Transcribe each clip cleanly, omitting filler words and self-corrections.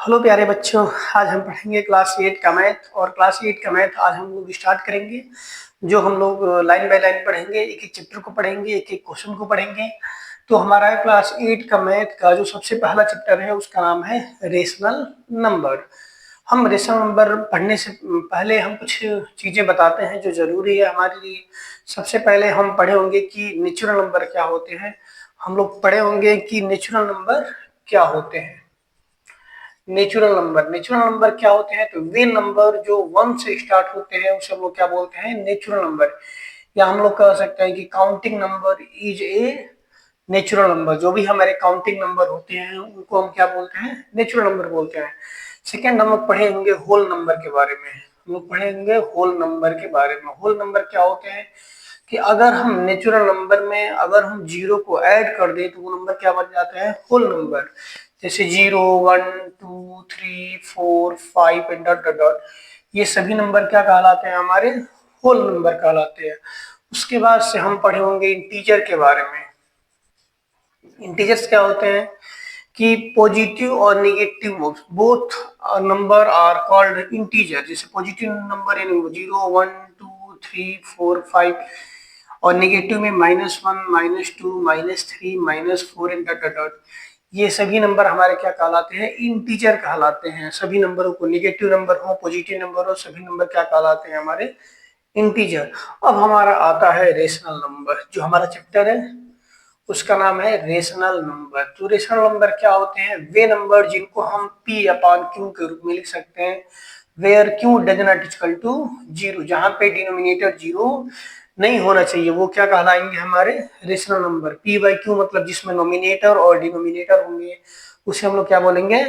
Hello प्यारे बच्चों। आज हम पढ़ेंगे क्लास 8 का मैथ। और क्लास 8 का मैथ आज हम लोग स्टार्ट करेंगे। जो हम लोग लाइन बाय लाइन पढ़ेंगे, एक एक चैप्टर को पढ़ेंगे, एक एक क्वेश्चन को पढ़ेंगे। तो हमारा क्लास 8 का मैथ का जो सबसे पहला चैप्टर है उसका नाम है रेशनल नंबर। हम रेशनल नंबर पढ़ने से पहले हम कुछ चीजें बताते हैं जो जरूरी है हमारे लिए। सबसे पहले हम पढ़े होंगे कि नेचुरल नंबर क्या होते हैं। हम लोग पढ़े होंगे कि नेचुरल नंबर क्या होते हैं। नेचुरल नंबर क्या होते हैं? तो वे नंबर जो 1 से स्टार्ट होते हैं उसे हम लोग क्या बोलते हैं? Natural number. या हम लोग कह सकते हैं कि counting number is a natural number. जो भी हमारे काउंटिंग नंबर होते हैं उनको हम क्या बोलते हैं? नेचुरल नंबर बोलते हैं। सेकेंड हम लोग पढ़ेंगे होल नंबर के बारे में। हम लोग पढ़ेंगे होल नंबर के बारे में। होल नंबर क्या होते हैं कि अगर हम नेचुरल नंबर में अगर हम जीरो को ऐड कर दें तो वो नंबर क्या बन जाता है? Whole number. जैसे 0, 1, 2, 3, 4, 5 एंड डॉट डॉट डॉट, ये सभी नंबर क्या कहलाते हैं? हमारे होल नंबर कहलाते हैं। उसके बाद से हम पढ़े होंगे इंटीजर के बारे में। इंटीजर्स क्या होते हैं कि पॉजिटिव और negative both number are called integer. जैसे पॉजिटिव नंबर यानी 0, 1, 2, 3, 4, 5 और नेगेटिव में -1, -2, -3, -4 एंड डॉट डॉट डॉट, ये सभी नंबर हमारे क्या कहलाते हैं? इंटीजर कहलाते हैं। सभी नंबरों को, नेगेटिव नंबर हो, पॉजिटिव नंबर हो, सभी नंबर क्या कहलाते हैं? हमारे इंटीजर। अब हमारा आता है रेशनल नंबर। जो हमारा चैप्टर है उसका नाम है रेशनल नंबर। तो रेशनल नंबर क्या होते हैं? वे नंबर जिनको हम P अपान Q के रूप में लिख सकते हैं। Where Q does not equal to 0, जहां पे डिनोमिनेटर 0 नहीं होना चाहिए, वो क्या कहलाएंगे? हमारे rational number. P by Q मतलब जिसमें नोमिनेटर और डिनोमिनेटर होंगे उसे हम लोग क्या बोलेंगे?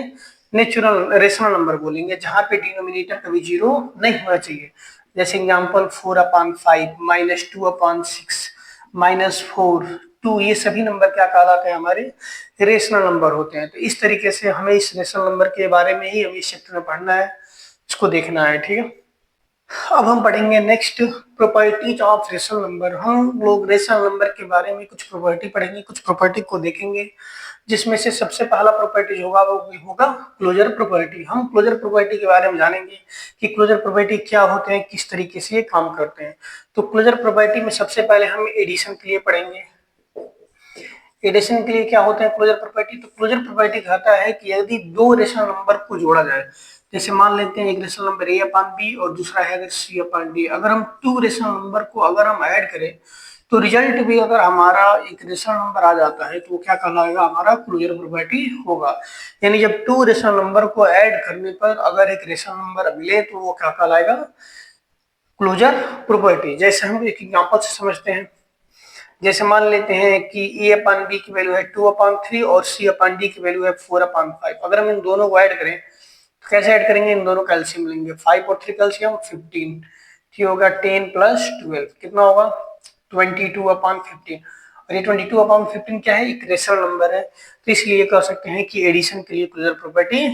नेचुरल रेशनल नंबर बोलेंगे, जहां पे डिनोमिनेटर कभी 0 नहीं होना चाहिए। जैसे एग्जाम्पल 4/5, -2/6, -4, 2, ये सभी नंबर क्या कहलाते हैं? हमारे रेशनल नंबर होते हैं। तो इस तरीके से हमें इस रेशनल नंबर के बारे में ही हमें इस चैप्टर में पढ़ना है, इसको देखना है। ठीक है, अब हम पढ़ेंगे next properties of rational number. हम लोग रेशनल नंबर के बारे में कुछ प्रॉपर्टी पढ़ेंगे, कुछ प्रॉपर्टी को देखेंगे, जिसमें से सबसे पहला प्रॉपर्टी होगा वो होगा क्लोजर प्रॉपर्टी। हम क्लोजर प्रॉपर्टी के बारे में जानेंगे कि क्लोजर प्रॉपर्टी क्या होते हैं, किस तरीके से ये काम करते हैं। तो क्लोजर प्रॉपर्टी में सबसे पहले हम एडिशन के लिए पढ़ेंगे। एडिशन के लिए क्या होता है क्लोजर प्रॉपर्टी? तो क्लोजर प्रॉपर्टी कहता है कि यदि दो रेशनल नंबर को जोड़ा जाए, जैसे मान लेते हैं एक rational number a upon b और दूसरा है अगर c अपान d, अगर हम टू रेशनल नंबर को अगर हम ऐड करें तो रिजल्ट भी अगर हमारा एक रेशनल नंबर आ जाता है तो वो क्या कहलाएगा? हमारा क्लोजर प्रॉपर्टी होगा। यानी जब टू रेशनल नंबर को ऐड करने पर अगर एक रेशनल नंबर मिले तो वो क्या कहलाएगा? Closure property. जैसे हम एक एग्जांपल से समझते हैं। जैसे मान लेते हैं कि ए अपान बी की वैल्यू है 2/3 और सी अपान डी की वैल्यू है 4/5। अगर हम इन दोनों को ऐड करें तो कैसे ऐड करेंगे? इन दोनों कैल्सियम लेंगे। 5 और 3 कैल्सियम 15, ठीक होगा 10 + 12 कितना होगा? 22/15। और ये 22/15 क्या है? एक रेशनल नंबर है, तो इसलिए कह सकते हैं कि एडिशन के लिए क्लोजर प्रॉपर्टी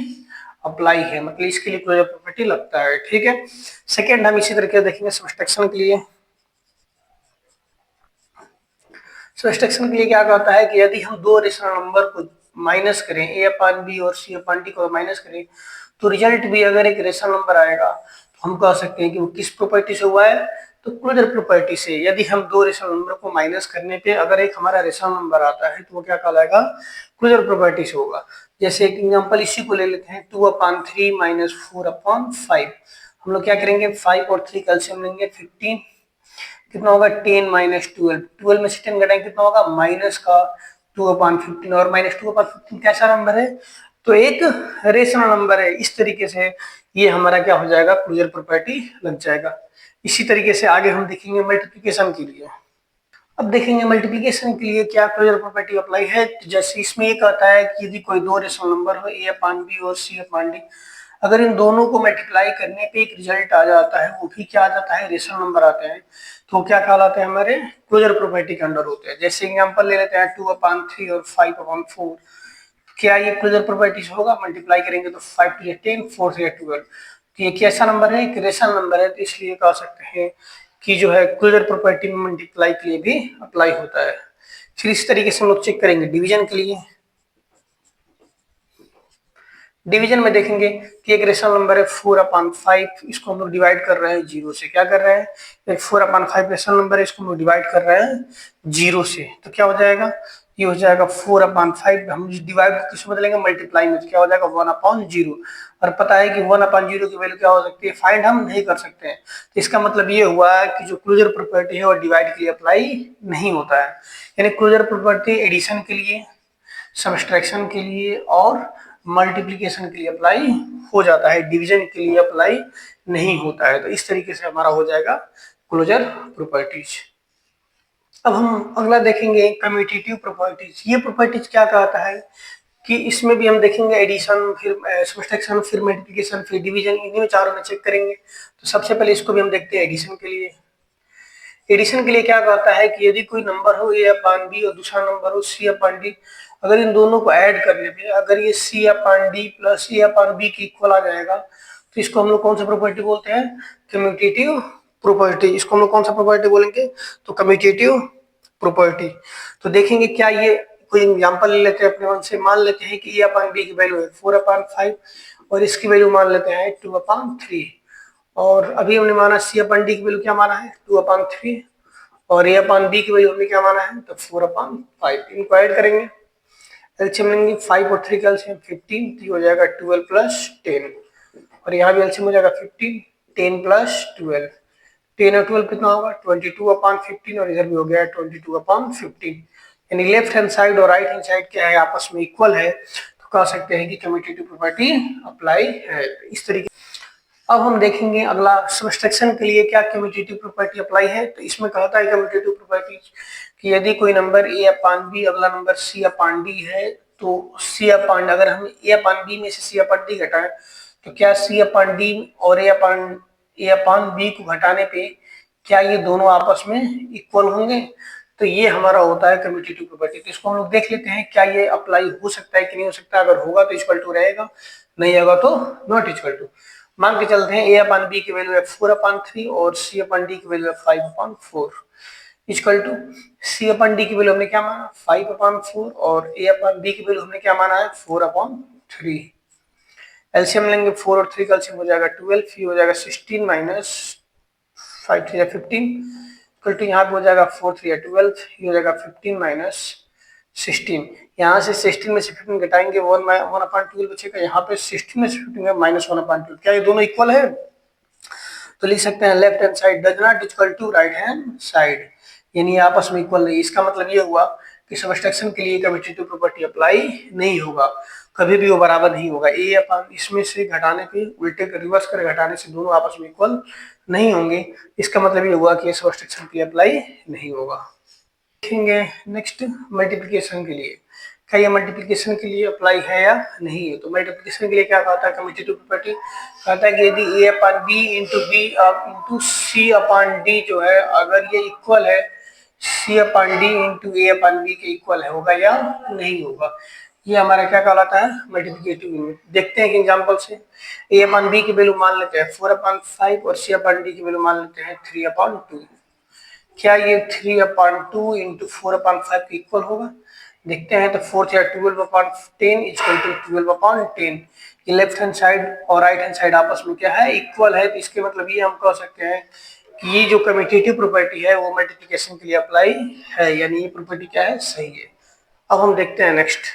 अप्लाई है, मतलब इसके लिए क्लोजर प्रॉपर्टी लगता है। ठीक है, सेकेंड हम इसी तरीके देखेंगे सब्सट्रैक्शन के लिए। सब्सट्रैक्शन के लिए क्या कहता है कि यदि हम दो रेशनल नंबर को माइनस करें, ए अपान बी और सी अपान डी को माइनस करें तो रिजल्ट भी अगर एक रेशनल नंबर आएगा तो हम कह सकते हैं कि वो किस प्रॉपर्टी से हुआ है? तो क्लोजर प्रॉपर्टी से। यदि हम दो रेशनल नंबर को माइनस करने पे अगर एक हमारा रेशनल नंबर आता है तो वो क्या कहलाएगा? क्लोजर प्रॉपर्टी से होगा। जैसे एक एग्जाम्पल इसी को ले लेते हैं, 2/3 - 4/5। हम लोग क्या करेंगे? 5 और 3 कैल्सियम लेंगे, 15, कितना होगा? 10 - 12, 12 में से 10 घटाएंगे कितना होगा? माइनस का 2/15, और -2/15 कैसा नंबर है? तो एक रेशनल नंबर है। इस तरीके से ये हमारा क्या हो जाएगा? क्लोजर प्रॉपर्टी लग जाएगा। इसी तरीके से आगे हम देखेंगे मल्टीप्लिकेशन के लिए। अब देखेंगे मल्टीप्लिकेशन के लिए क्या क्लोजर प्रॉपर्टी अप्लाई है। तो जैसे इसमें ये कहता है कि यदि कोई दो रेशनल नंबर हो, ए अपान बी और सी अपान डी, अगर इन दोनों को मल्टीप्लाई करने पे एक रिजल्ट आ जाता है, वो भी क्या आ जाता है? रेशनल नंबर आते हैं, तो क्या कहलाते हैं? हमारे क्लोजर प्रॉपर्टी के अंडर होते हैं। जैसे एग्जांपल ले लेते हैं 2/3 और 5/4, क्या ये क्लोजर प्रॉपर्टी से होगा? मल्टीप्लाई करेंगे तो 5 × 10, 4 × 12, तो ये कैसा नंबर है? एक रेशनल नंबर है, तो इसलिए कह सकते हैं कि जो है क्लोजर प्रॉपर्टी में मल्टीप्लाई के लिए भी अप्लाई होता है। फिर इस तरीके से हम लोग चेक करेंगे डिवीजन के लिए। डिवीजन में देखेंगे कि एक रेशनल नंबर है 4/5, इसको हम लोग डिवाइड कर रहे हैं 0 से। क्या कर रहे हैं, एक 4/5 रेशनल नंबर है, इसको हम लोग डिवाइड कर रहे हैं 0 से। तो क्या हो जाएगा, ये हो जाएगा 4/5, हम डिवाइड किस बदलेंगे, मल्टीप्लाई में, तो क्या हो जाएगा 1/0। और पता है कि 1/0 की वैल्यू क्या हो सकती है, फाइंड हम नहीं कर सकते हैं। तो इसका मतलब ये हुआ कि जो क्लोजर प्रॉपर्टी है वो डिवाइड के लिए अप्लाई नहीं होता है। यानी क्लोजर प्रॉपर्टी एडिशन के लिए, सब्सट्रैक्शन के लिए और मल्टीप्लिकेशन के लिए अप्लाई हो जाता है, डिवीजन के लिए अप्लाई नहीं होता है। तो इस तरीके से हमारा हो जाएगा क्लोजर प्रॉपर्टीज। अब हम अगला देखेंगे कम्यूटेटिव प्रॉपर्टीज। ये प्रॉपर्टीज क्या कहता है कि इसमें भी हम देखेंगे एडिशन, फिर सब्सट्रैक्शन, फिर मल्टीप्लिकेशन, फिर डिवीजन, इन्हीं में चारों में चेक करेंगे। तो सबसे पहले इसको भी हम देखते हैं एडिशन के लिए। एडिशन के लिए क्या कहता है कि यदि कोई नंबर हो A/B और दूसरा नंबर हो C/D, अगर इन दोनों को ऐड कर लेते हैं, अगर ये C/D प्लस A/B के इक्वल आ जाएगा, तो इसको हम लोग कौन सा प्रॉपर्टी बोलते हैं, कम्यूटेटिव प्रॉपर्टी। इसको हम लोग कौन सा प्रॉपर्टी बोलेंगे, तो कम्यूटेटिव प्रॉपर्टी। तो देखेंगे क्या ये, कोई एग्जांपल ले लेते हैं अपने मन से। मान लेते हैं कि A/B की वैल्यू है 4/5 और इसकी वैल्यू मान लेते हैं 2/3, और अभी हमने माना C/D की वैल्यू क्या माना है 2/3, और A/B की वैल्यू हमने क्या माना है तो 4/5। इनको ऐड करेंगे, एलसीएम लेंगे, 5 और 3 का एलसीएम 15, तो ये हो जाएगा 12 प्लस 10, और यहाँ भी एलसीएम हो जाएगा 15, 10 प्लस 12, 10 और 12 कितना होगा 22/15, और इधर भी हो गया 22/15। यानी लेफ्ट हैंड साइड और राइट हैंड साइड क्या है, आपस में इक्वल है, तो कह सकते हैं कि कम्यूटेटिव प्रॉपर्टी अप्लाई है। इस तरीके। अब हम देखेंगे अगला सब्सट्रैक्शन के लिए क्या कम्यूटेटिव प्रॉपर्टी अप्लाई है। तो इसमें कहता है कम्यूटेटिव प्रॉपर्टी कि यदि कोई नंबर A/B, अगला नंबर C/D है, तो C/D, अगर हम A/B में से C/D घटाएं, तो क्या C/D और A/B को घटाने पे क्या ये दोनों आपस में इक्वल होंगे। तो ये हमारा होता है कम्यूटेटिव प्रॉपर्टी। तो इसको हम लोग देख लेते हैं क्या ये अप्लाई हो सकता है कि नहीं हो सकता। अगर होगा तो इक्वल टू रहेगा, नहीं होगा तो नॉट इक्वल टू। मान के चलते हैं A/B की वैल्यू है 4/3 और C/D की वैल्यू है 5/4, इक्वल टू C/D की वैल्यू हमने क्या माना 5/4 और A/B की वैल्यू हमने क्या माना है 4/3। एलसीएम लेंगे, 4 और 3 का एलसीएम हो जाएगा 12, ये हो जाएगा 16 माइनस 5 3 15, इक्वल टू यहाँ पे हो जाएगा 4 3 12, ये हो जाएगा 15 माइनस 16। यहाँ से 16 में से 15 घटाएंगे 1/12 बचेगा, यहाँ पे 16 में से 15 माइनस 1/12। क्या ये दोनों इक्वल है, तो लिख सकते हैं left hand side does not equal to right hand side, यानी आपस में इक्वल नहीं। इसका मतलब ये हुआ कि सब्सट्रैक्शन के लिए कम्यूटेटिव प्रॉपर्टी अप्लाई नहीं होगा, कभी भी वो बराबर नहीं होगा। ए अपन इसमें से घटाने पे, उल्टे रिवर्स कर घटाने से दोनों आपस में इक्वल नहीं होंगे। इसका मतलब ये हुआ कि ये सब्सट्रैक्शन के लिए अप्लाई नहीं होगा। देखेंगे नेक्स्ट मल्टीप्लिकेशन के लिए, क्या ये मल्टीप्लिकेशन के लिए अप्लाई है या नहीं है। तो मल्टीप्लिकेशन के लिए क्या कहता है कम्यूटेटिव प्रॉपर्टी, कहता है कि यदि A/B into B into C/D जो है, अगर ये इक्वल है C/D इंटू A/B के इक्वल है, होगा या नहीं होगा, ये हमारा क्या कहलाता है मल्टीप्लिकेटिव यूनिट। देखते हैं कि एग्जांपल से। A/B की वैल्यू मान लेते हैं 4/5 और C/D की वैल्यू मान लेते हैं 3/2। क्या ये 3/2 इंटू 4/5 के इक्वल होगा, देखते हैं। तो 4 12/10 इक्वल टू 12/10। ये लेफ्ट हैंड साइड और राइट हैंड साइड आपस में क्या है इक्वल है। तो इसके मतलब ये हम कह सकते हैं कि ये जो कम्यूटेटिव प्रॉपर्टी है वो मल्टीप्लिकेशन के लिए अप्लाई है, यानी ये प्रॉपर्टी क्या है सही है। अब हम देखते हैं नेक्स्ट।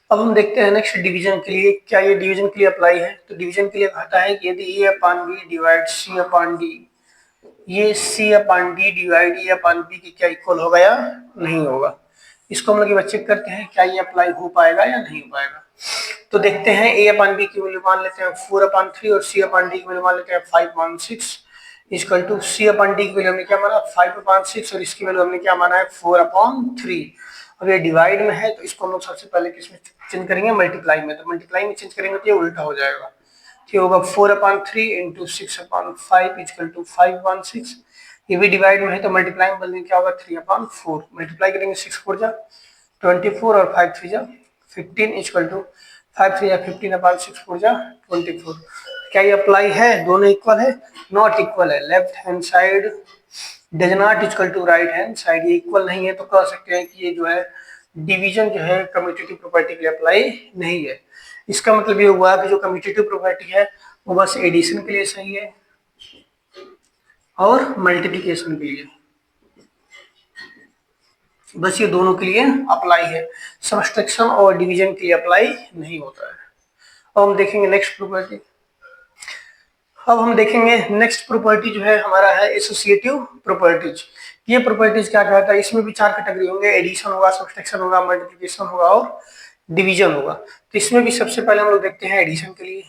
अब हम देखते हैं नेक्स्ट डिवीजन के लिए, क्या ये डिवीजन के लिए अप्लाई है। तो डिवीजन के लिए कहता है कि यदि A/B डिवाइड C/D, ये C/D डिवाइड A/B के क्या इक्वल होगा या नहीं होगा। इसको हम लोग चेक करते हैं क्या ये अप्लाई हो पाएगा या नहीं हो पाएगा। तो देखते हैं A/B की वैल्यू मान लेते हैं 4/3 और C/D की वैल्यू मान लेते हैं 5/6, इक्वल टू C/D की वैल्यू हमने क्या माना 5/6 और इसकी वैल्यू हमने क्या माना है 4/3। अब ये डिवाइड में है तो इसको हम लोग सबसे पहले किसमें चेंज करेंगे मल्टीप्लाई में। तो मल्टीप्लाई में चेंज करेंगे तो ये उल्टा हो जाएगा, ठीक होगा 4/3 इंटू 6/5 इक्वल टू 5/6। ये भी डिवाइड में है तो मल्टीप्लाई में बदलेंगे क्या होगा 3/4। मल्टीप्लाई करेंगे 6 4 जा 24 और 5 3 जा 15 इक्वल टू 5 3 जा 15/6 4 जा 24। क्या ये अप्लाई है, दोनों इक्वल है, नॉट इक्वल है। Left hand side does not equal to right hand side, ये इक्वल नहीं है, तो कह सकते हैं कि ये जो है डिवीजन जो है कम्यूटेटिव प्रॉपर्टी के लिए अप्लाई नहीं है। इसका मतलब ये हुआ कि जो कम्यूटेटिव प्रॉपर्टी है वो बस एडिशन के लिए सही है और मल्टीप्लिकेशन के लिए, बस ये दोनों के लिए अप्लाई है, सब्सट्रैक्शन और डिवीजन के लिए अप्लाई नहीं होता है। अब हम देखेंगे नेक्स्ट प्रॉपर्टी। अब हम देखेंगे नेक्स्ट प्रॉपर्टी जो है हमारा है एसोसिएटिव प्रॉपर्टीज। ये प्रॉपर्टीज क्या कहता है, इसमें भी चार कैटेगरी होंगे, एडिशन होगा, सब्सट्रैक्शन होगा, मल्टीप्लिकेशन होगा और डिवीजन होगा। तो इसमें भी सबसे पहले हम लोग देखते हैं एडिशन के लिए।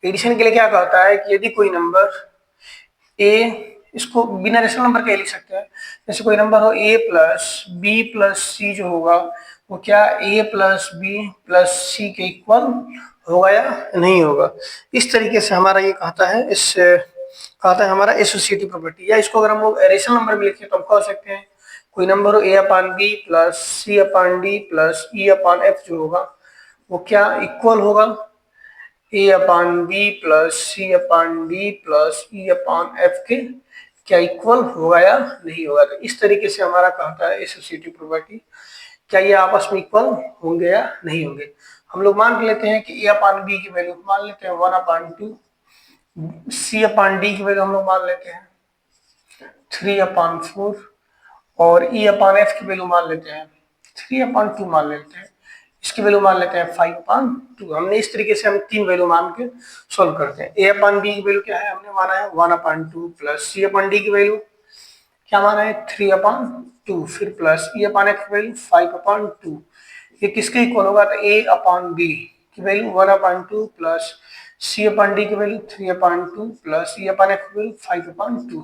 एडिशन के लिए क्या कहता है कि यदि कोई नंबर ए, इसको बिना रेशनल नंबर के लिख सकते हैं, जैसे कोई नंबर हो a प्लस बी प्लस सी जो होगा वो क्या a प्लस बी प्लस सी के इक्वल होगा या नहीं होगा। इस तरीके से हमारा ये कहता है हमारा एसोसिएटिव प्रॉपर्टी। या इसको अगर हम लोग रेशनल नंबर में लिखें तो हम कह सकते हैं कोई नंबर हो a upon B plus C upon D plus E upon F जो होगा वो क्या इक्वल होगा A upon B plus C upon D plus E upon F के क्या इक्वल होगा या नहीं होगा। तो इस तरीके से हमारा कहता है एसोसिएटिव प्रॉपर्टी, क्या ये आपस में इक्वल होंगे या नहीं होंगे। हम लोग मान लेते हैं कि ए अपान बी की वैल्यू मान लेते हैं 1/2, सी अपान डी की वैल्यू हम लोग मान लेते हैं 3/4 और ई अपान एफ की वैल्यू मान लेते हैं 3/2 मान लेते हैं, इसकी वैल्यू मान लेते हैं 5/2। हमने इस तरीके से हम तीन वैल्यू मान के सॉल्व करते हैं। ए अपान बी की वैल्यू क्या है, हमने माना है 1/2 प्लस सी अपान डी की वैल्यू क्या माना है 3/2, फिर प्लस ई अपान एफ की वैल्यू 5/2। ये किसके इक्वल होगा, तो ए अपान बी की value 1/2 plus C upon D की value 3/2 plus E upon F की वैल्यू 5/2।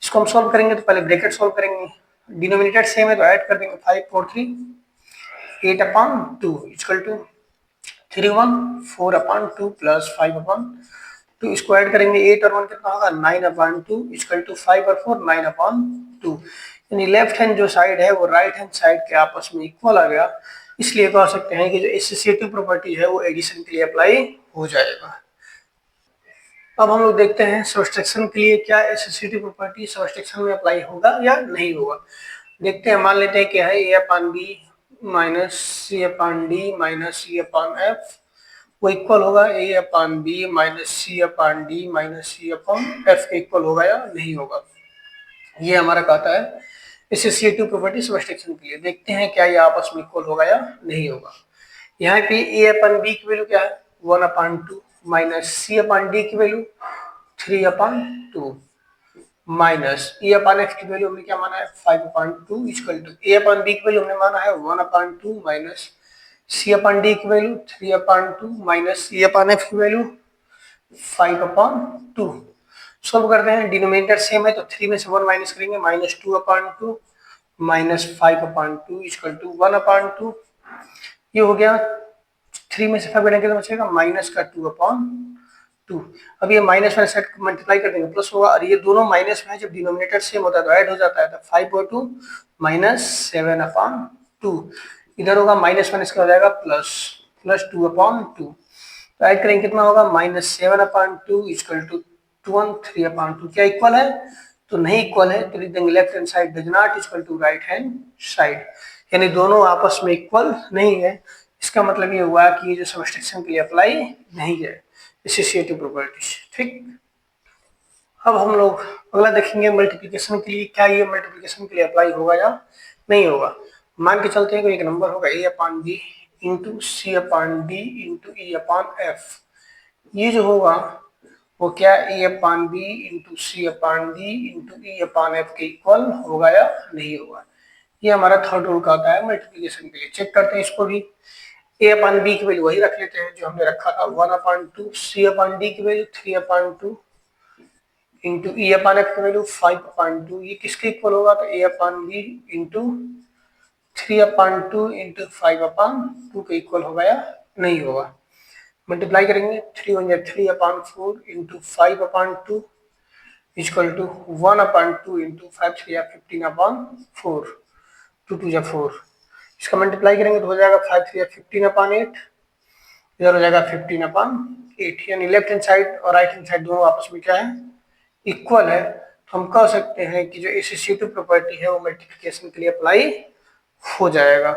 इसको हम सॉल्व करेंगे तो पहले ब्रैकेट सॉल्व करेंगे, डिनोमिनेटर सेम है तो ऐड कर देंगे 5 4 3 8/2 इक्वल टू 3 1 4/2 प्लस 5/2। इसको ऐड करेंगे 8 और 1 कितना होगा 9/2 इक्वल टू 5 और 4 9/2। यानी लेफ्ट हैंड जो साइड है वो राइट हैंड साइड के आपस में इक्वल आ गया, इसलिए कह सकते हैं कि जो एसोसिएटिव प्रॉपर्टी है वो एडिशन के लिए अप्लाई हो जाएगा। अब हम लोग देखते हैं सब्सट्रैक्शन के लिए क्या एसोसिएटिव प्रॉपर्टी सब्सट्रैक्शन में अप्लाई होगा या नहीं होगा। देखते हैं, मान लेते हैं क्या है ए upon B minus C upon D minus C upon F वो इक्वल होगा A upon B minus C upon D minus C upon F के इक्वल होगा या नहीं होगा। ये हमारा कहता है एसोसिएटिव प्रॉपर्टी सब्सट्रैक्शन के लिए। देखते हैं क्या ये आपस में इक्वल होगा या नहीं होगा। यहाँ पे ए अपान बी की वैल्यू क्या है 1/2 माइनस सी अपान डी की value 3/2 minus A upon F की वैल्यू हमने क्या माना है 5/2 equal to A upon B की वैल्यू हमने माना है 1/2 माइनस सी अपान डी की value 3/2 minus A upon F की वैल्यू 5/2। सॉल्व करते हैं, डिनोमिनेटर सेम है तो 3 में से 1 माइनस करेंगे -2/2 माइनस 5/2 इक्वल टू 1/2। ये हो गया, 3 में से 5 घटाएंगे तो बचेगा -2/2। अब ये माइनस वाले साइड मल्टीप्लाई कर देंगे प्लस होगा, और ये दोनों माइनस में है, जब डिनोमिनेटर सेम होता है तो ऐड हो जाता है, तो 5/2 माइनस 7/2 इधर होगा, माइनस माइनस का हो जाएगा प्लस 2/2। तो ऐड करेंगे कितना होगा -7/2 इक्वल टू 3/2। क्या इक्वल है, तो नहीं इक्वल है, तो लिख देंगे left hand side does not equal to right hand side, यानी दोनों आपस में इक्वल नहीं है। इसका मतलब ये हुआ कि ये जो सब्सट्रैक्शन के लिए अप्लाई नहीं है एसोसिएटिव प्रॉपर्टीज। ठीक, अब हम लोग अगला देखेंगे मल्टीप्लिकेशन के लिए, क्या ये मल्टीप्लिकेशन के लिए अप्लाई होगा या नहीं होगा। मान के चलते हैं कोई एक नंबर होगा A upon B into C upon D into E upon F, ये जो होगा वो क्या ए अपान बी इंटू सी अपान डी इंटू ई अपान एफ के इक्वल होगा या नहीं होगा। ये हमारा थर्ड रूल का आता है मल्टीप्लिकेशन के लिए। चेक करते हैं इसको भी, ए अपान बी की वैल्यू वही रख लेते हैं जो हमने रखा था 1/2, सी अपान डी की वैल्यू 3/2 इंटू ई अपान एफ की वैल्यू 5/2। ये किसके इक्वल होगा, तो ए अपान बी इंटू 3/2 इंटू 5/2 के इक्वल होगा या नहीं होगा। मल्टीप्लाई करेंगे 3 1 3/4 इंटू 5/2 इक्वल टू 1/2 इंटू 5 3 15/4 2 2 4। इसका मल्टीप्लाई करेंगे तो हो जाएगा 5 3 15/8, इधर हो जाएगा 15/8, यानी लेफ्ट हैंड साइड और राइट हैंड साइड दोनों आपस में क्या है इक्वल है। तो हम कह सकते हैं कि जो एसोसिएटिव प्रॉपर्टी है वो मल्टीप्लिकेशन के लिए अप्लाई हो जाएगा।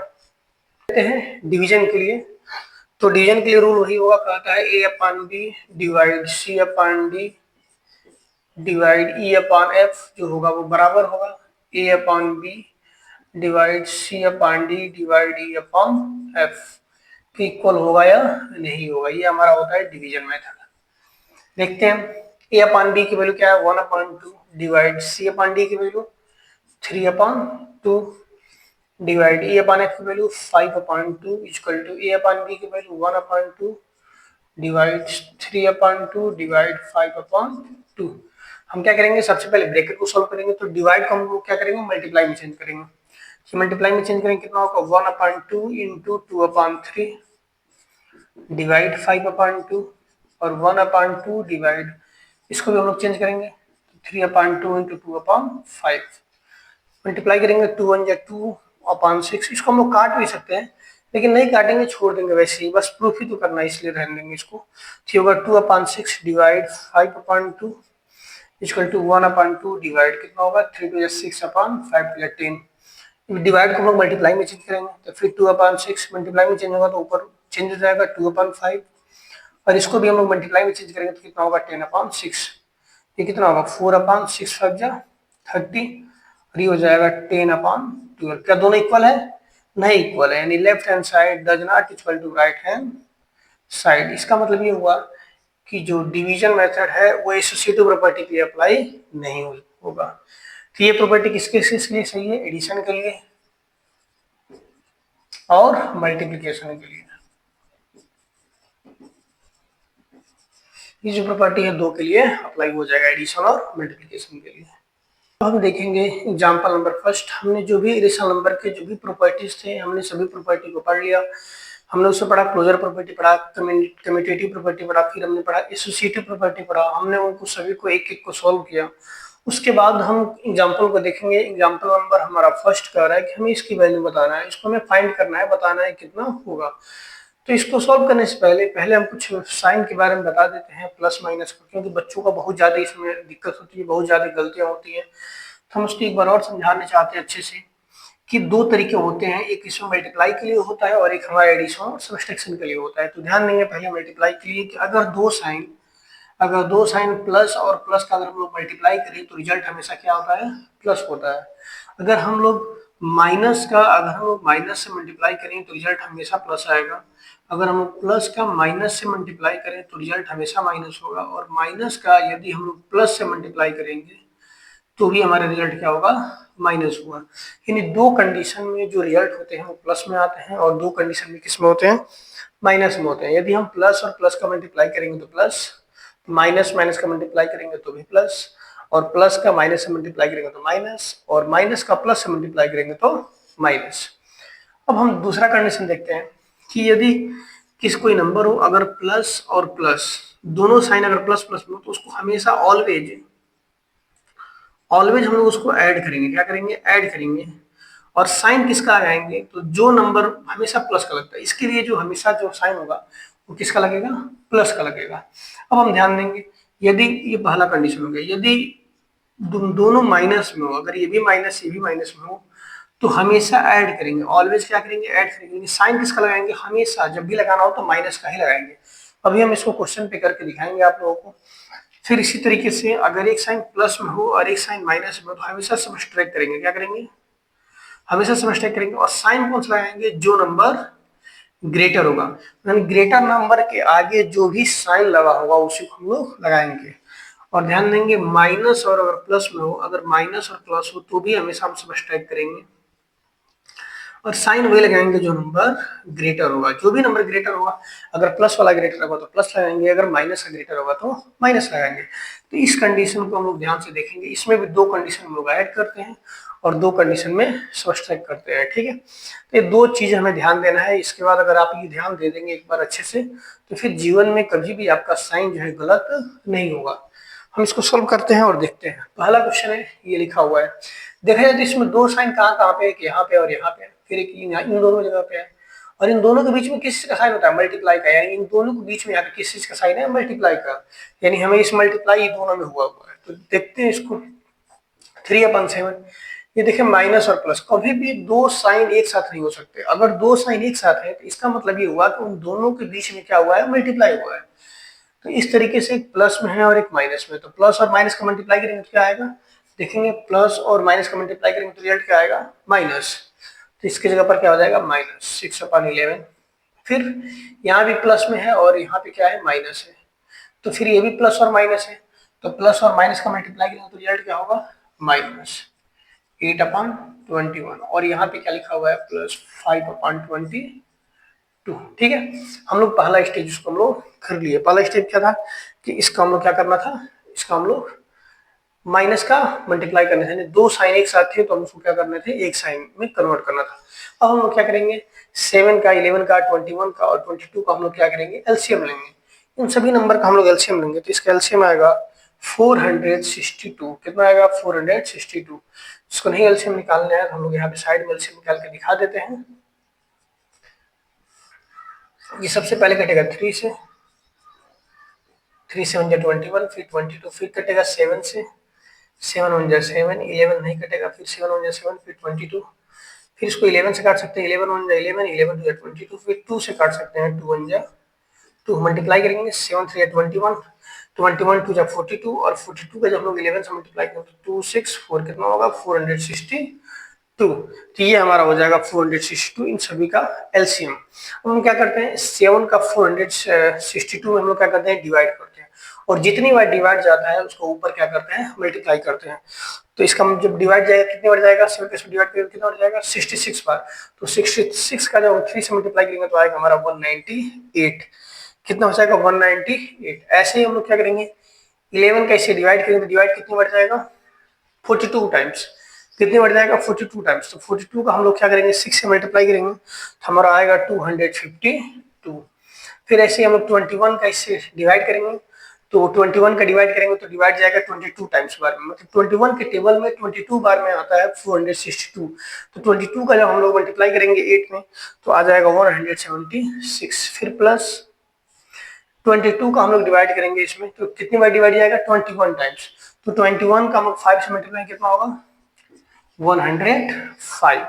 हैं डिवीजन के लिए। तो डिवीजन के लिए रूल वही होगा, कहता है a upon B divide c upon D divide e upon f, जो होगा वो बराबर होगा a upon B divide c upon D divide e upon f equal होगा या नहीं होगा। ये हमारा होता है डिवीजन मेथड। देखते हैं a अपॉन बी की वैल्यू क्या है 1/2 डिवाइड c अपॉन डी की value 3/2 divide A upon F की value 5/2 equal to A upon B की वैल्यू 1/2 डिवाइड 3/2 डिवाइड 5/2। हम क्या करेंगे, सबसे पहले ब्रैकेट को सॉल्व करेंगे। तो डिवाइड को हम लोग क्या करेंगे, मल्टीप्लाई में चेंज करेंगे। तो मल्टीप्लाई में चेंज करेंगे कितना होगा 1/2 इंटू 2/3 डिवाइड 5/2 और 1/2 डिवाइड, इसको भी हम लोग चेंज करेंगे 3/2 इंटू 2/5 मल्टीप्लाई करेंगे 2 1 जा 2/6। इसको हम लोग काट भी सकते हैं लेकिन नहीं काटेंगे, छोड़ देंगे वैसे ही, बस प्रूफ ही तो करना है इसलिए रहने देंगे इसको। तो होगा 2/6 डिवाइड 5/2 इक्वल टू 1/2 डिवाइड कितना होगा 3 2 6/5 10। डिवाइड को हम लोग मल्टीप्लाई में चेंज करेंगे तो फिर 2/6 मल्टीप्लाई में चेंज होगा तो ऊपर चेंज हो जाएगा 2/5 और इसको भी हम लोग मल्टीप्लाई में चेंज करेंगे तो कितना होगा 10/6। ये कितना होगा 4/6 5 जा 30 और ये हो जाएगा 10/12। क्या दोनों इक्वल है? नहीं इक्वल है, यानी left hand side does not equal to right hand side. इसका मतलब ये हुआ कि जो डिवीजन मेथड है वो एसोसिएटिव प्रॉपर्टी के लिए अप्लाई नहीं होगा। तो ये प्रॉपर्टी किसके लिए सही है? एडिशन के लिए और मल्टीप्लिकेशन के लिए। ये जो प्रॉपर्टी है दो के लिए अप्लाई हो जाएगा, एडिशन और मल्टीप्लिकेशन के लिए। तो हम देखेंगे एग्जांपल नंबर फर्स्ट। हमने जो भी रेशनल नंबर के जो भी प्रॉपर्टीज थे हमने सभी प्रॉपर्टी को पढ़ लिया। हमने उससे पढ़ा क्लोजर प्रॉपर्टी पढ़ा, कम्यूटेटिव प्रॉपर्टी पढ़ा, फिर हमने पढ़ा एसोसिएटिव प्रॉपर्टी पढ़ा। हमने उनको सभी को एक एक को सॉल्व किया। उसके बाद हम एग्जाम्पल को देखेंगे। एग्जाम्पल नंबर हमारा फर्स्ट कह रहा है कि हमें इसकी वैल्यू बताना है, इसको हमें फाइंड करना है, बताना है कितना होगा। तो इसको सॉल्व करने से पहले हम कुछ साइन के बारे में बता देते हैं, प्लस माइनस का, क्योंकि बच्चों का बहुत ज्यादा इसमें दिक्कत होती है, बहुत ज्यादा गलतियां होती हैं। तो हम उसको एक बार और समझाना चाहते हैं अच्छे से कि दो तरीके होते हैं, एक इसमें मल्टीप्लाई के लिए होता है और एक हमारा एडिशन और सब्सट्रैक्शन के लिए होता है। तो ध्यान देंगे पहले मल्टीप्लाई के लिए कि अगर दो साइन प्लस और प्लस का अगर हम लोग मल्टीप्लाई करें तो रिजल्ट हमेशा क्या होता है? प्लस होता है। अगर हम लोग माइनस से मल्टीप्लाई करें तो रिजल्ट हमेशा प्लस आएगा। अगर हम लोग प्लस का माइनस से मल्टीप्लाई करें तो रिजल्ट हमेशा माइनस होगा। और माइनस का यदि हम लोग प्लस से मल्टीप्लाई करेंगे तो भी हमारा रिजल्ट क्या होगा? माइनस होगा। यानी दो कंडीशन में जो रिजल्ट होते हैं वो प्लस में आते हैं और दो कंडीशन में किस में होते हैं? माइनस में होते हैं। यदि हम प्लस और प्लस का मल्टीप्लाई करेंगे तो प्लस, माइनस माइनस का मल्टीप्लाई करेंगे तो भी प्लस, और प्लस का माइनस से मल्टीप्लाई करेंगे तो माइनस, और माइनस का प्लस से मल्टीप्लाई करेंगे तो माइनस। अब हम दूसरा कंडीशन देखते हैं कि यदि किस कोई नंबर हो, अगर प्लस और प्लस दोनों साइन अगर प्लस प्लस में हो तो उसको हमेशा ऑलवेज हम लोग उसको ऐड करेंगे। क्या करेंगे? ऐड करेंगे। और साइन किसका लगाएंगे? तो जो नंबर हमेशा प्लस का लगता है इसके लिए जो हमेशा जो साइन होगा वो किसका लगेगा? प्लस का लगेगा। अब हम ध्यान देंगे, यदि ये पहला कंडीशन हो गया, यदि दोनों माइनस में हो, अगर ये भी माइनस ये भी माइनस में हो तो हमेशा ऐड करेंगे। ऑलवेज क्या करेंगे? ऐड करेंगे। साइन किसका लगाएंगे? हमेशा जब भी लगाना हो तो माइनस का ही लगाएंगे। अभी हम इसको क्वेश्चन पे करके दिखाएंगे आप लोगों को। फिर इसी तरीके से अगर एक साइन प्लस में हो और एक साइन माइनस में हो तो हमेशा सब्ट्रैक्ट करेंगे। क्या करेंगे? हमेशा सब्ट्रैक्ट करेंगे। और साइन कौन सा लगाएंगे? जो नंबर ग्रेटर होगा, यानी ग्रेटर नंबर के आगे जो भी साइन लगा होगा उसी को हम लोग लगाएंगे। और ध्यान देंगे माइनस और अगर प्लस में हो, अगर माइनस और प्लस हो तो भी हमेशा हम सब्ट्रैक्ट करेंगे और साइन वही लगाएंगे जो नंबर ग्रेटर होगा। जो भी नंबर ग्रेटर होगा, अगर प्लस वाला ग्रेटर होगा तो प्लस लगाएंगे, अगर माइनस का ग्रेटर होगा तो माइनस लगाएंगे। तो इस कंडीशन को हम लोग ध्यान से देखेंगे। इसमें भी दो कंडीशन हम लोग ऐड करते हैं और दो कंडीशन में सब्ट्रैक्ट करते हैं। ठीक है, तो ये दो चीजें हमें ध्यान देना है। इसके बाद अगर आप ये ध्यान दे देंगे एक बार अच्छे से तो फिर जीवन में कभी भी आपका साइन जो है गलत नहीं होगा। हम इसको सोल्व करते हैं और देखते हैं। पहला क्वेश्चन है, ये लिखा हुआ है, देखा जाए तो इसमें दो साइन कहाँ कहाँ पे है? यहाँ पे और यहाँ पे, फिर एक इन दोनों जगह पे है। और इन दोनों के बीच में किस चीज का साइन होता है? मल्टीप्लाई का। यानी इन दोनों के बीच में यहाँ पे किस चीज का साइन है? मल्टीप्लाई का। यानी हमें इस मल्टीप्लाई दोनों में हुआ है। तो देखते हैं इसको। 3/7 ये देखिए माइनस और प्लस, कभी भी दो साइन एक साथ नहीं हो सकते। अगर दो साइन एक साथ है तो इसका मतलब ये हुआ कि उन दोनों के बीच में क्या हुआ है, मल्टीप्लाई हुआ है। तो इस तरीके से एक प्लस में है और एक माइनस में, तो प्लस और माइनस का मल्टीप्लाई करेंगे तो क्या आएगा, देखेंगे प्लस और माइनस का मल्टीप्लाई करेंगे तो रिजल्ट क्या आएगा, माइनस। तो इसकी जगह पर क्या हो जाएगा, -6/11। फिर यहाँ भी प्लस में है और यहाँ पे क्या है, माइनस है, तो फिर ये भी प्लस और माइनस है, तो प्लस और माइनस का मल्टीप्लाई करेंगे तो रिजल्ट क्या होगा, -8/21। और यहाँ पे क्या लिखा हुआ है, +5/22। ठीक है, हम लोग पहला स्टेज उसको हम लोग कर लिए। पहला स्टेज क्या था कि इसका हम लोग क्या करना था, इसका हम लोग माइनस का मल्टीप्लाई करने थे, दो साइन एक साथ थे तो हम उसको क्या करने थे, एक साइन में कन्वर्ट करना था। अब हम लोग क्या करेंगे, 7 का, 11 का, 21 का और 22 का हम लोग क्या करेंगे, एलसीएम लेंगे। इन सभी नंबर का हम लोग एलसीएम लेंगे, तो इसका एलसीएम आएगा 462। कितना आएगा, 462। इसको नहीं एलसीएम निकालना है तो हम लोग यहाँ पे साइड में एलसीएम निकाल के दिखा देते हैं। ये सबसे पहले कटेगा 3 से, 3 7 21, फिर 22, फिर कटेगा 7 से, 7 1 7, 11 नहीं कटेगा, फिर 7 1 7, फिर 22, फिर इसको 11 से काट सकते हैं, 11 1 11, 11 2 22, फिर 2 से काट सकते हैं, 2 1 2, मल्टीप्लाई करेंगे, 7 3 21, 21 2 42, और 42 का जब हम लोग 11 से मल्टीप्लाई करें तो 2 6 4 कितना होगा, 462। तो ये हमारा हो जाएगा 462 इन सभी का एलसीएम। अब हम क्या करते हैं, 7 का 462 में हम लोग क्या करते हैं, डिवाइड करते हैं, और जितनी बार डिवाइड जाता है उसको ऊपर क्या करते हैं, मल्टीप्लाई करते हैं। तो इसका जब डिवाइड जाएगा कितने बार जाएगा, 7 के डिवाइड करेंगे कितना बार जाएगा, 66 बार। तो 66 का जब 3 से मल्टीप्लाई करेंगे तो आएगा हमारा 198। कितना हो जाएगा, 198। ऐसे ही हम लोग क्या करेंगे, 11 का इसे डिवाइड करेंगे तो डिवाइड कितनी बार जाएगा, 42 टाइम्स। कितने बढ़ जाएगा, 42 टाइम्स। तो 42 का हम लोग क्या करेंगे, 6 से मल्टीप्लाई करेंगे तो हमारा आएगा 252। फिर ऐसे हम लोग 21 का इससे डिवाइड करेंगे, तो 21 का डिवाइड करेंगे तो डिवाइड जाएगा 22 टाइम्स बार में, मतलब 21 के टेबल में 22 बार में आता है 462। तो 22 का जब हम लोग मल्टीप्लाई करेंगे 8 में तो आ जाएगा 176। फिर प्लस 22 का हम लोग डिवाइड करेंगे इसमें तो कितनी बार डिवाइड जाएगा, 21 टाइम्स। तो 21 का हम लोग 5 से मल्टीप्लाई कितना होगा, 105।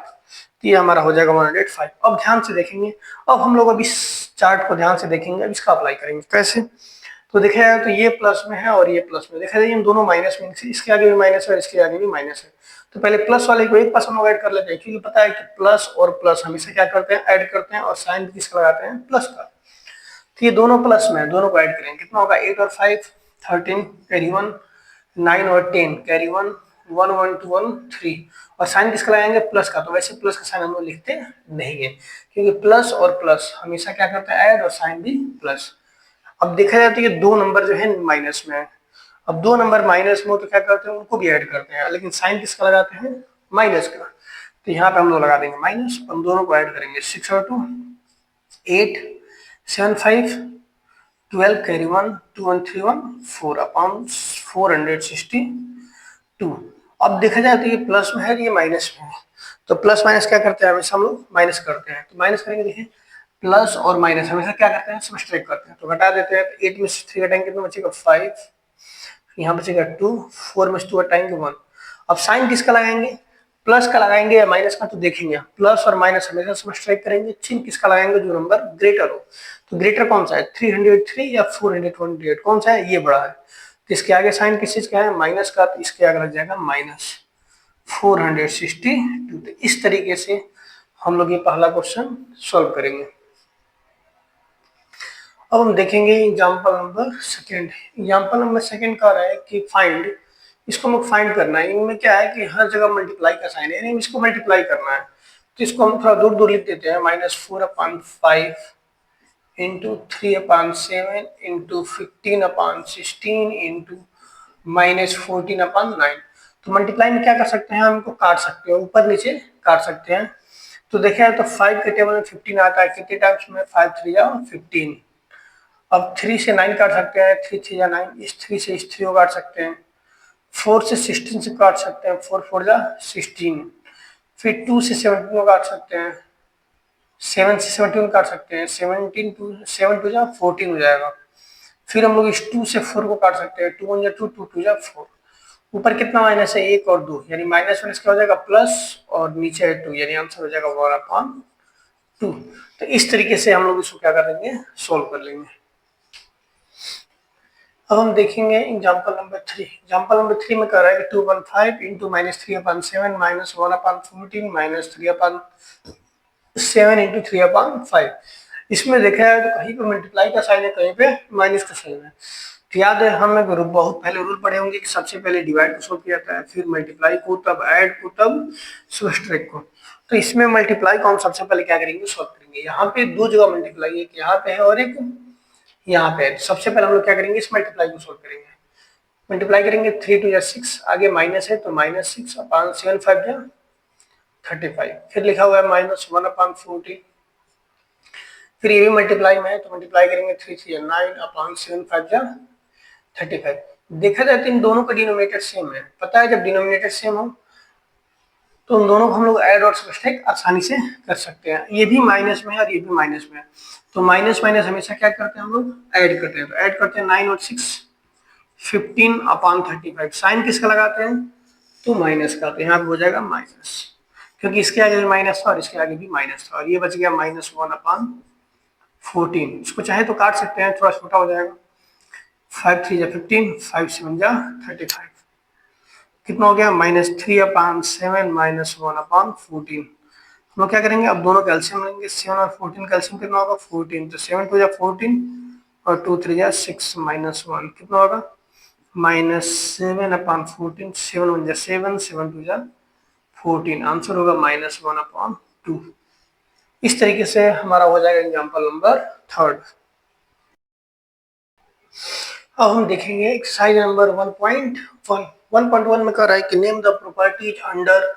तो ये हमारा हो जाएगा 105। अब ध्यान से देखेंगे, अब हम लोग अब इस चार्ट को ध्यान से देखेंगे, अब इसका अप्लाई करेंगे कैसे। तो देखा जाए तो ये प्लस में है और ये प्लस में, देखा जाए इन दोनों माइनस में, इसके आगे भी माइनस है और इसके आगे भी माइनस है। तो पहले प्लस वाले को एक पास हम लोग ऐड कर लेते हैं, क्योंकि पता है कि प्लस और प्लस हमेशा क्या करते हैं, ऐड करते हैं, और साइन किसका लगाते हैं, प्लस का। तो ये दोनों प्लस में है, दोनों को ऐड करेंगे, कितना होगा, 8 और 5 13, कैरी 1, 9 और 10 कैरी 1, 1 1 2 1 3, और साइन किसका लगाएंगे, प्लस का। तो वैसे प्लस का साइन हम लोग लिखते नहीं है, क्योंकि प्लस और प्लस हमेशा क्या करते हैं, ऐड, और साइन भी प्लस। अब देखा जाए तो ये दो नंबर जो है माइनस में है। अब दो नंबर माइनस में हो तो क्या करते हैं, उनको भी ऐड करते हैं, लेकिन साइन किसका लगाते हैं, माइनस का। तो यहाँ पे हम लोग लगा देंगे माइनस, हम दोनों को ऐड करेंगे, 6 और 2 8, 7 5 12 कैरी 1, 2 1 3 1 4/462। अब देखा जाए तो ये प्लस में है, ये माइनस में है, तो प्लस माइनस क्या करते हैं, हमेशा हम लोग माइनस करते हैं। तो माइनस करेंगे, देखिए प्लस और माइनस हमेशा क्या करते हैं, सब्सट्रैक्ट करते हैं। तो घटा देते हैं, तो 8 में से 3 घटाएंगे कितना बचेगा, 5, यहाँ बचेगा 2, 4 में से 2 घटाएंगे 1। अब साइन किसका लगाएंगे, प्लस का लगाएंगे या माइनस का, तो देखेंगे प्लस और माइनस हमेशा सब्सट्रैक्ट करेंगे, चिन्ह किसका लगाएंगे, जो नंबर ग्रेटर हो। तो ग्रेटर कौन सा है, 303 या 428, कौन सा है, ये बड़ा है। तो इसके आगे साइन किस चीज का है, माइनस का, तो इसके आगे लग जाएगा -462। तो इस तरीके से हम लोग ये पहला क्वेश्चन सॉल्व करेंगे। अब हम देखेंगे example number second. Example number second कह रहा है कि फाइंड, इसको हम फाइंड करना है। इनमें क्या है कि हर जगह मल्टीप्लाई का साइन है, यानी इसको मल्टीप्लाई करना है। तो इसको हम थोड़ा दूर दूर लिख देते हैं, -4/5 इंटू 3/7 इंटू 15/16 इंटू -14/9। तो मल्टीप्लाई में क्या कर सकते हैं, हम इनको काट सकते हैं, ऊपर नीचे काट सकते हैं। तो देखा है तो 5 के टेबल में 15 आता है, कितने टाइम्स में, 5 3 15। अब 3 से 9 काट सकते हैं, 3 3 या 9, इस 3 से इस 3 को काट सकते हैं। 4 से 16 से काट सकते हैं, 4 4 जा 16। फिर 2 से 17 को काट सकते हैं, 7 से 17 काट सकते हैं, 17 2 7 2 जा 14 हो जाएगा। फिर हम लोग इस 2 से 4 को काट सकते हैं, 2 1 जा 2 2 2 जा 4। ऊपर कितना माइनस है, 1 और 2, यानी माइनस माइनस क्या हो जाएगा प्लस, और नीचे है 2, यानी आंसर हो जाएगा 1/2। तो इस तरीके से हम लोग इसको क्या कर लेंगे, सोल्व कर लेंगे। अब हम देखेंगे एग्जाम्पल नंबर 3। एग्जाम्पल नंबर 3 में कह रहा है कि 2/5 इंटू -3/7 -1/14 -3/7 इंटू 3/5। इसमें देखा है तो कहीं पे मल्टीप्लाई का साइन है, कहीं पे माइनस का साइन है। तो याद है हम बहुत पहले रूल पढ़े होंगे कि सबसे पहले डिवाइड को सोल्व किया जाता है, फिर मल्टीप्लाई को, तब ऐड को, तब सब्ट्रैक्ट को। तो इसमें मल्टीप्लाई को हम सबसे पहले क्या करेंगे, सोल्व करेंगे। यहाँ पे दो जगह मल्टीप्लाई, एक यहाँ पे है और एक यहाँ पे है। सबसे पहले हम लोग क्या करेंगे, इस मल्टीप्लाई को सोल्व करेंगे। मल्टीप्लाई करेंगे 3 2 6, आगे माइनस है तो -6/7 35। फिर लिखा हुआ है -1/14। फिर ये भी मल्टीप्लाई में है तो मल्टीप्लाई करेंगे 3 3 9/7 35। देखा जाए तो इन दोनों का डिनोमिनेटर सेम है। पता है जब डिनोमिनेटर सेम हो तो उन दोनों को हम लोग ऐड और सब्ट्रैक्ट आसानी से कर सकते हैं। ये भी माइनस में है और ये भी माइनस में है, तो माइनस माइनस हमेशा क्या करते हैं हम लोग, ऐड करते हैं। तो ऐड करते हैं 9 और 6 15/35। साइन किसका लगाते हैं, तो माइनस का। तो यहाँ पे हो जाएगा माइनस, क्योंकि इसके आगे भी माइनस था और इसके आगे भी माइनस था, और ये बच गया -1/14। इसको चाहे तो काट सकते हैं, थोड़ा छोटा हो जाएगा। 5 3 15, 5 7 35। कितना हो गया, -3/7 -1/14। हम लोग क्या करेंगे, अब दोनों कैल्शियम लेंगे। 7 और 14 कैल्शियम कितना होगा, 14। तो 7 2 14 और 2 3 6 -1 कितना होगा, -7/14। 7 1 7, 7 2 14। आंसर होगा -1/2। इस तरीके से हमारा हो जाएगा एग्जाम्पल नंबर 3। अब हम देखेंगे एक्सरसाइज नंबर 1.1। 1.1 में कह रहा है कि name the properties under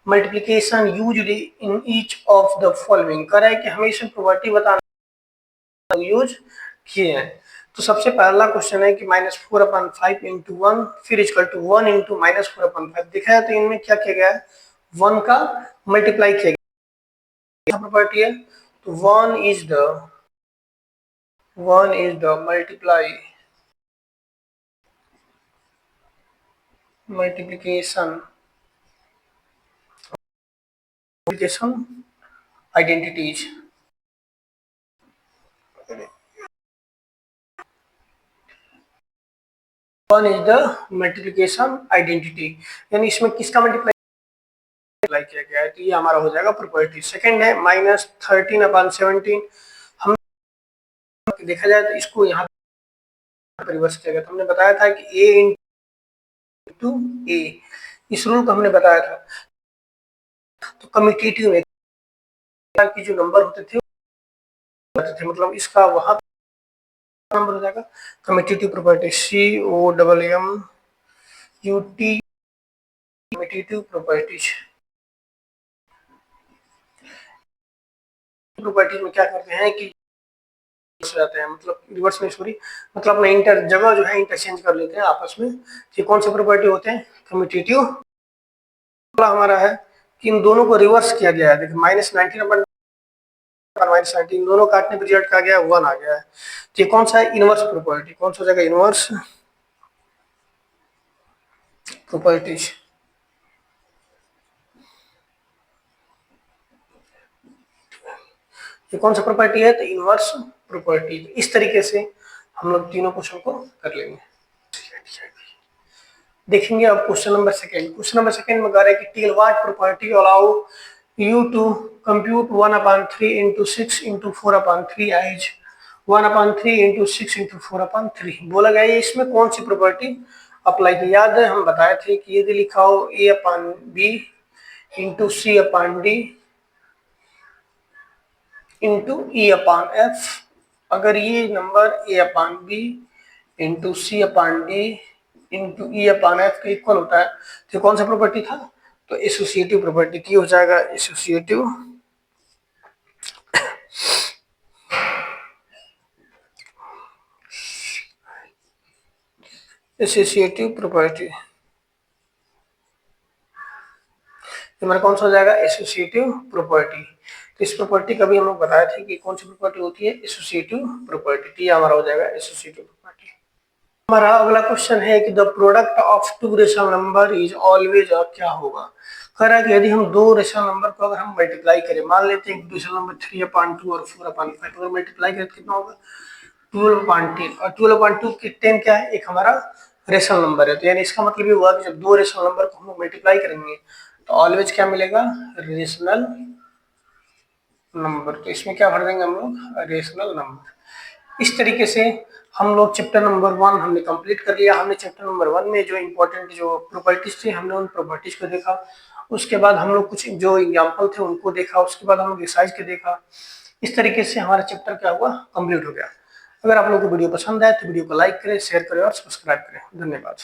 multiplication used in each of the following. कह रहा है कि हमें इसमें प्रॉपर्टी बताना यूज किए हैं। तो सबसे पहला क्वेश्चन है कि -4/5 इंटू 1 फिर इक्वल टू 1 इंटू -4/5। देखा है तो इनमें क्या किया गया है, 1 का मल्टीप्लाई किया गया। प्रॉपर्टी है तो 1 is the multiplication identities। One is the multiplication identity, यानी इसमें किसका मल्टीप्लाई किया गया है, तो ये हमारा हो जाएगा प्रॉपर्टी। सेकंड है -13/17। हम देखा जाए तो इसको यहाँ रिवर्स किया गया। तो हमने बताया था कि a इंटू ए, इस रूल को हमने बताया था। तो कम्यूटेटिव में कि जो नंबर होते थे मतलब इसका वहां नंबर हो जाएगा। Commutative property COMMUT commutative properties. Properties में क्या करते हैं कि जाते हैं, मतलब रिवर्स में, सॉरी, मतलब अपना इंटर जगह जो है इंटरचेंज कर लेते हैं आपस में। ये कौन से प्रॉपर्टी होते हैं, कम्यूटेटिव। हमारा है कि इन दोनों को रिवर्स किया गया है। देखिए -19 -19 दोनों काटने पर रिजल्ट का गया 1 आ गया है। तो ये कौन सा है, इनवर्स प्रॉपर्टी। कौन सा हो जाएगा, इनवर्स प्रॉपर्टीज। ये कौन सा प्रॉपर्टी है, तो इनवर्स प्रॉपर्टी। इस तरीके से हम लोग तीनों क्वेश्चन को कर लेंगे। देखेंगे अब question number second. Question number second में कह रहा है कि tell what property allow you to compute 1/3 into 6 into 4/3 as 1/3 into 6 into 4/3। बोला गया है इसमें कौन सी प्रॉपर्टी अप्लाई की। याद है हम बताए थे कि यदि लिखा हो A/B into C/D into E/F, अगर ये number A/B into C/D into E/F के इक्वल होता है तो कौन सा प्रॉपर्टी था, तो एसोसिएटिव प्रॉपर्टी की हो जाएगा। एसोसिएटिव प्रॉपर्टी हमारा कौन सा हो जाएगा, एसोसिएटिव प्रॉपर्टी। तो इस प्रॉपर्टी का भी हम लोग बताए थे कि कौन सी प्रॉपर्टी होती है, एसोसिएटिव प्रॉपर्टी। हमारा हो जाएगा एसोसिएटिव प्रॉपर्टी। हमारा अगला क्वेश्चन है कि the product of two rational number is always क्या होगा। कह रहा है कि यदि हम दो रेशनल नंबर को अगर हम मल्टीप्लाई करें, मान लेते हैं रेशनल नंबर 3/2 और 4/5, अगर मल्टीप्लाई करें तो कितना होगा 12/10, और 12/2 की 10 क्या है, एक हमारा रेशनल नंबर है। तो यानी इसका मतलब ये हुआ कि जब दो रेशनल नंबर को हम मल्टीप्लाई करेंगे तो ऑलवेज क्या मिलेगा, रेशनल नंबर। तो इसमें क्या भर देंगे हम लोग, रेशनल नंबर। इस तरीके से हम लोग चैप्टर नंबर 1 हमने कंप्लीट कर लिया। हमने चैप्टर नंबर 1 में जो इंपॉर्टेंट जो प्रॉपर्टीज थी हमने उन प्रॉपर्टीज को देखा। उसके बाद हम लोग कुछ जो एग्जाम्पल थे उनको देखा। उसके बाद हम लोग एक्सरसाइज के देखा। इस तरीके से हमारा चैप्टर क्या हुआ, कंप्लीट हो गया। अगर आप लोगों को वीडियो पसंद आए तो वीडियो को लाइक करें, शेयर करें और सब्सक्राइब करें। धन्यवाद।